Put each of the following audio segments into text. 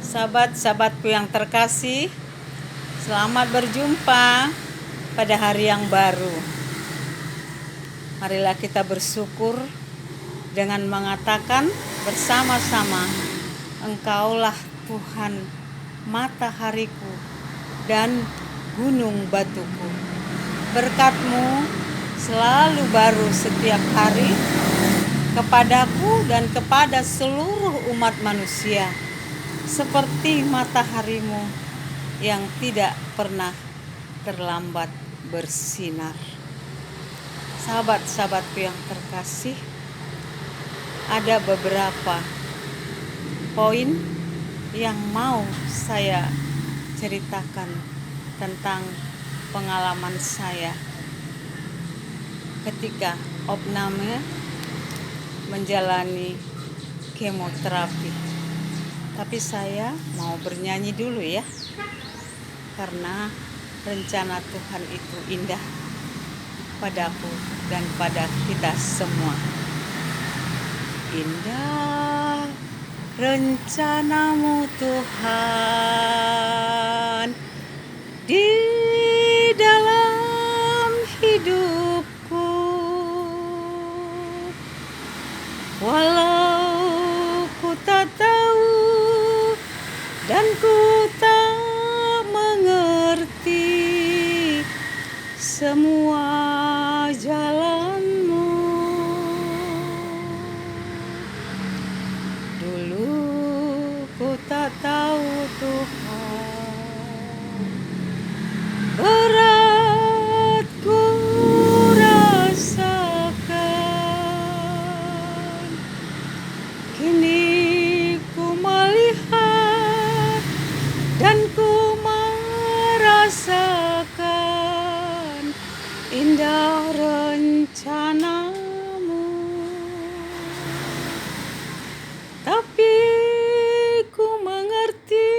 Sahabat-sahabatku yang terkasih, selamat berjumpa pada hari yang baru. Marilah kita bersyukur dengan mengatakan bersama-sama, Engkaulah Tuhan, matahariku dan gunung batuku. Berkat-Mu selalu baru setiap hari kepadaku dan kepada seluruh umat manusia, seperti matahari-Mu yang tidak pernah terlambat bersinar. Sahabat-sahabatku yang terkasih, ada beberapa poin yang mau saya ceritakan tentang pengalaman saya ketika opname menjalani kemoterapi. Tapi saya mau bernyanyi dulu ya, karena rencana Tuhan itu indah padaku dan pada kita semua. Indah rencana-Mu Tuhan di dalam hidupku, walau ku tak tahu dan ku tak mengerti semua jalan-Mu. Dulu ku tak tahu Tuhan, berat ku rasakan, kini ku melihat dan ku merasakan indah rencana-Mu. Tapi ku mengerti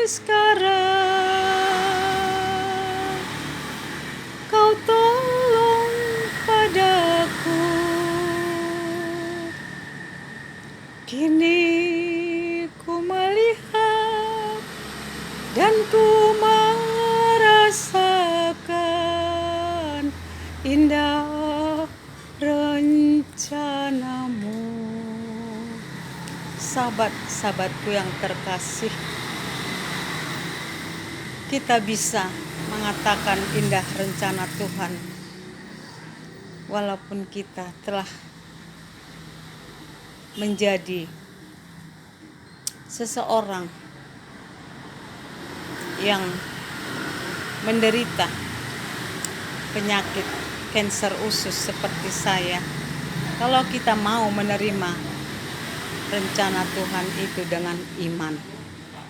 sekarang, Kau tolong padaku. Kini ku melihat dan ku merasakan indah rencana-Mu. Sahabat-sahabatku yang terkasih, kita bisa mengatakan indah rencana Tuhan walaupun kita telah menjadi seseorang yang menderita penyakit kanker usus seperti saya. Kalau kita mau menerima rencana Tuhan itu dengan iman,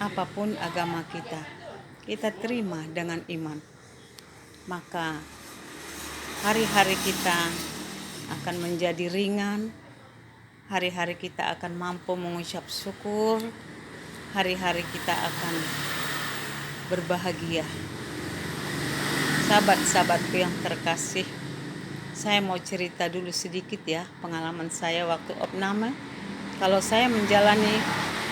apapun agama kita terima dengan iman, maka hari-hari kita akan menjadi ringan, hari-hari kita akan mampu mengucap syukur, hari-hari kita akan berbahagia. Sahabat-sahabatku yang terkasih, saya mau cerita dulu sedikit ya pengalaman saya waktu opname. Kalau saya menjalani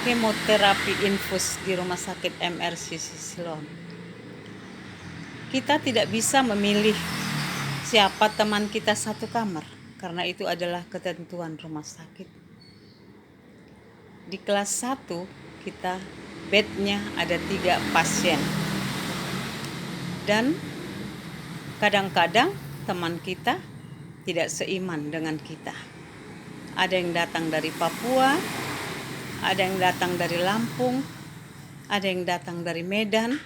kemoterapi infus di Rumah Sakit MRCC Siloam, kita tidak bisa memilih siapa teman kita satu kamar, karena itu adalah ketentuan rumah sakit. Di kelas 1 kita bednya ada 3 pasien, dan kadang-kadang teman kita tidak seiman dengan kita. Ada yang datang dari Papua, ada yang datang dari Lampung, ada yang datang dari Medan,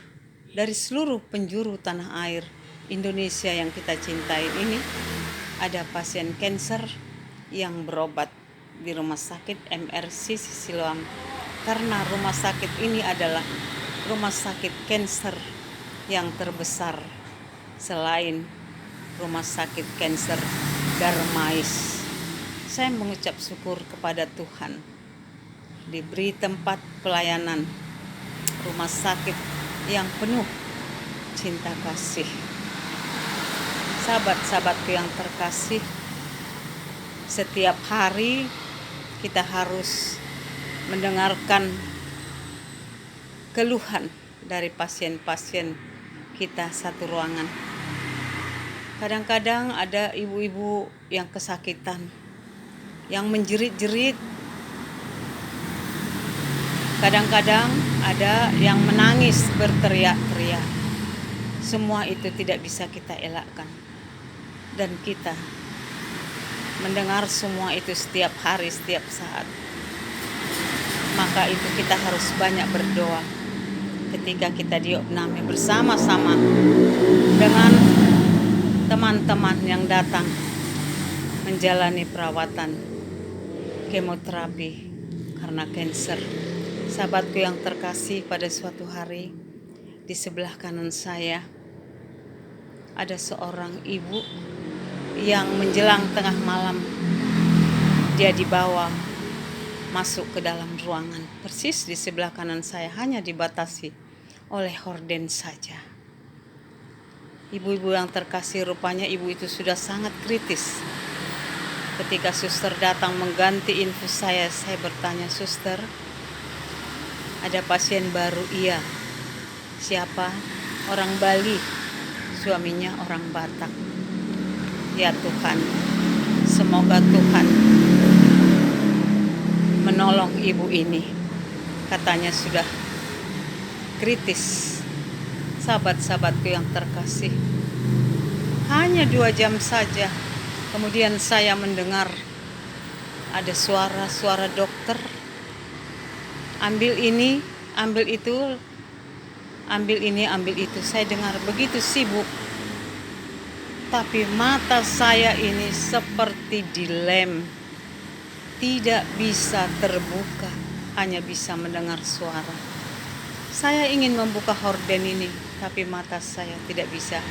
dari seluruh penjuru tanah air Indonesia yang kita cintai ini. Ada pasien kanker yang berobat di Rumah Sakit MRCC Siloam, karena rumah sakit ini adalah rumah sakit kanker yang terbesar selain Rumah Sakit Kanker Darmais. Saya mengucap syukur kepada Tuhan diberi tempat pelayanan rumah sakit yang penuh cinta kasih. Sahabat-sahabatku yang terkasih, setiap hari kita harus mendengarkan keluhan dari pasien-pasien kita satu ruangan. Kadang-kadang ada ibu-ibu yang kesakitan, yang menjerit-jerit. Kadang-kadang ada yang menangis berteriak-teriak. Semua itu tidak bisa kita elakkan. Dan kita mendengar semua itu setiap hari, setiap saat. Maka itu kita harus banyak berdoa ketika kita diopname bersama-sama dengan teman-teman yang datang menjalani perawatan kemoterapi karena kanker. Sahabatku yang terkasih, pada suatu hari di sebelah kanan saya ada seorang ibu yang menjelang tengah malam dia dibawa masuk ke dalam ruangan. Persis di sebelah kanan saya hanya dibatasi oleh horden saja. Ibu-ibu yang terkasih, rupanya ibu itu sudah sangat kritis. Ketika suster datang mengganti infus saya bertanya, "Suster, ada pasien baru?" "Iya." "Siapa?" "Orang Bali, suaminya orang Batak." Ya Tuhan, semoga Tuhan menolong ibu ini. Katanya sudah kritis. Sahabat-sahabatku yang terkasih, hanya 2 jam saja kemudian saya mendengar ada suara-suara dokter, ambil ini, ambil itu, ambil ini, ambil itu. Saya dengar begitu sibuk, tapi mata saya ini seperti dilem, tidak bisa terbuka, hanya bisa mendengar suara. Saya ingin membuka horden ini, tapi mata saya tidak bisa.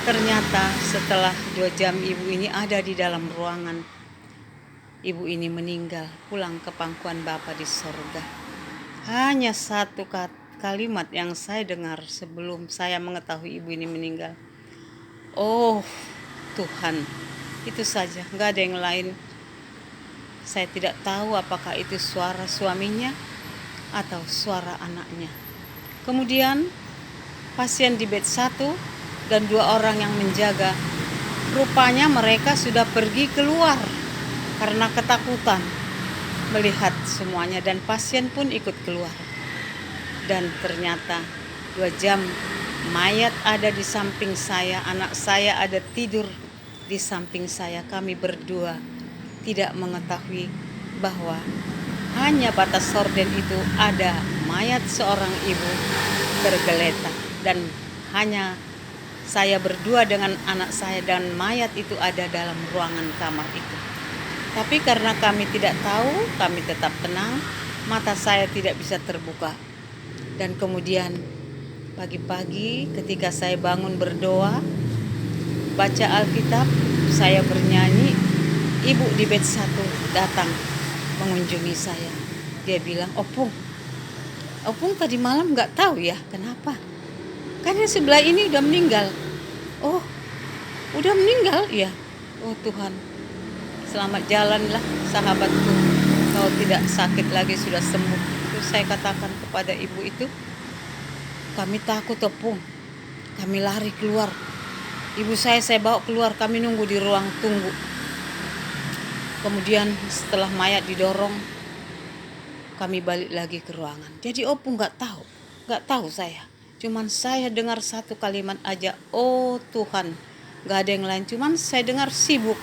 Ternyata setelah 2 jam ibu ini ada di dalam ruangan. Ibu ini meninggal, pulang ke pangkuan Bapa di sorga. Hanya satu kalimat yang saya dengar sebelum saya mengetahui ibu ini meninggal. "Oh Tuhan," itu saja, gak ada yang lain. Saya tidak tahu apakah itu suara suaminya atau suara anaknya. Kemudian pasien di bed 1 dan 2 orang yang menjaga, rupanya mereka sudah pergi keluar karena ketakutan melihat semuanya, dan pasien pun ikut keluar. Dan ternyata 2 jam mayat ada di samping saya, anak saya ada tidur di samping saya. Kami berdua tidak mengetahui bahwa hanya batas horden itu ada mayat seorang ibu tergeletak, dan hanya saya berdua dengan anak saya, dan mayat itu ada dalam ruangan kamar itu. Tapi karena kami tidak tahu, kami tetap tenang, mata saya tidak bisa terbuka. Dan kemudian pagi-pagi ketika saya bangun berdoa, baca Alkitab, saya bernyanyi, ibu di bed 1 datang mengunjungi saya. Dia bilang, Opung tadi malam gak tahu ya kenapa, kan yang sebelah ini udah meninggal." "Oh, udah meninggal?" "Ya." "Oh Tuhan, selamat jalanlah sahabatku, kau tidak sakit lagi, sudah sembuh." Itu saya katakan kepada ibu itu. Kami takut, Opung, kami lari keluar. Ibu saya bawa keluar, kami nunggu di ruang tunggu. Kemudian setelah mayat didorong, kami balik lagi ke ruangan. Jadi Opung gak tahu saya. Cuman saya dengar satu kalimat aja, "Oh Tuhan." Gak ada yang lain, cuman saya dengar sibuk,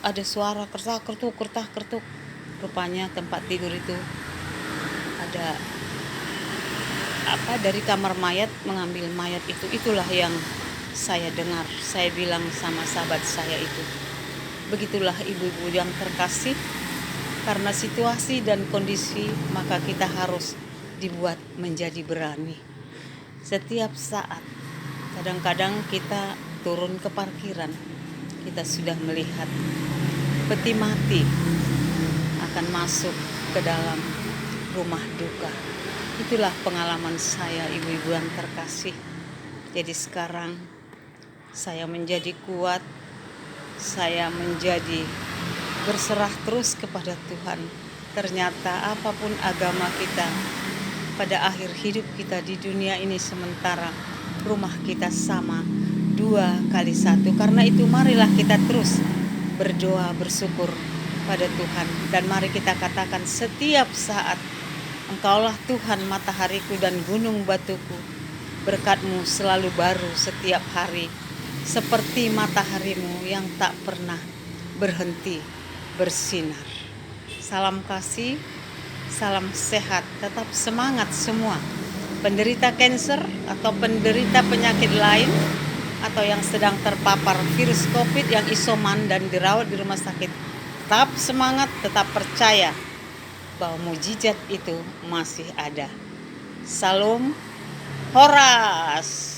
ada suara kertak-kertuk. Rupanya tempat tidur itu ada dari kamar mayat mengambil mayat itu. Itulah yang saya dengar. Saya bilang sama sahabat saya itu, begitulah ibu-ibu yang terkasih, karena situasi dan kondisi maka kita harus dibuat menjadi berani. Setiap saat, kadang-kadang kita turun ke parkiran, kita sudah melihat peti mati akan masuk ke dalam rumah duka. Itulah pengalaman saya, ibu-ibu yang terkasih. Jadi sekarang saya menjadi kuat, saya menjadi berserah terus kepada Tuhan. Ternyata apapun agama kita, pada akhir hidup kita di dunia ini sementara rumah kita sama 2 kali 1. Karena itu marilah kita terus berdoa, bersyukur pada Tuhan. Dan mari kita katakan setiap saat, Engkaulah Tuhan matahariku dan gunung batuku. Berkat-Mu selalu baru setiap hari, seperti mataharimu yang tak pernah berhenti bersinar. Salam kasih, salam sehat, tetap semangat semua. Penderita kanker atau penderita penyakit lain, atau yang sedang terpapar virus COVID yang isoman dan dirawat di rumah sakit, tetap semangat, tetap percaya bahwa mujizat itu masih ada. Salam Horas.